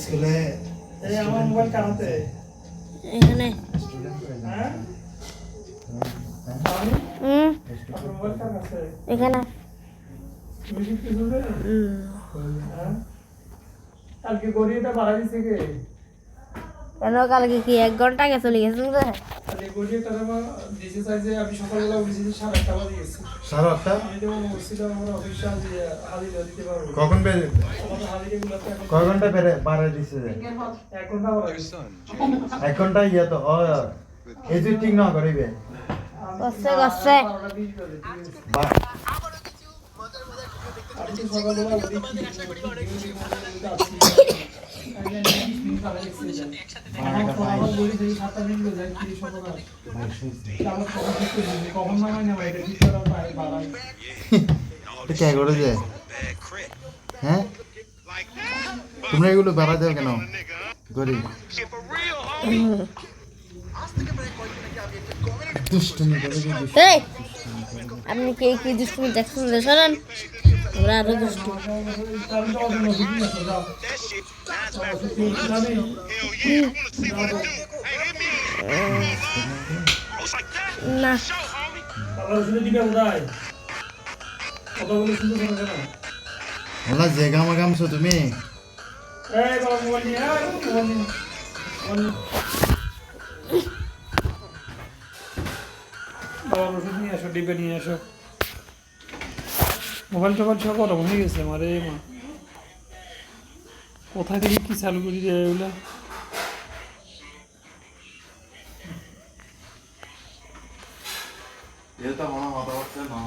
স্কুলে আমার মোবাইল কানাতে এখানে এখানে কালকে গড়িটা বাড়া দিছে কে কেন কালকে কি 1 ঘন্টা আগে চলে গেছেন রে কালকে গড়িটা দিছে চাইছে আমি সকালবেলা উঠেছি 8:30 বাজে গেছি 8:30 আমি তো মসজিদে আমরা অফিসিয়াল যে হাজিরা দিতে পারবো কখন বের আমাদের হাজিরাগুলো তো এখন কয় ঘন্টা বেরে বাড়াই দিছে 1 ঘন্টা বাড়া দিছে 1 ঘন্টা ইয়া তো এডিটিং না করিবে কষ্ট কষ্ট বা আমি তো সকালবেলা উঠি আমার বলি যে 7টা মিনিট যায় কি সকালবেলা কখন নামাই না এটা ঠিক করা পায় বাড়াই এটা কে করে যে হ্যাঁ তোমরা এগুলো বাড়া দাও কেন করি দুষ্টুমি করে এই আপনি কে কি দুষ্টুমি দেখছেন শোনেন ওরা আরো দুষ্টু না ওলা জায়গা মাগামছো তুমি বাবার ওষুধ নিয়ে আসো ডিবে নিয়ে আসো মোবাইল টোবাইল সব গরম হয়ে গেছে মারে মা কোথায় থেকে কি চালু করি রে এগুলা এটা মনে হতে পারছে না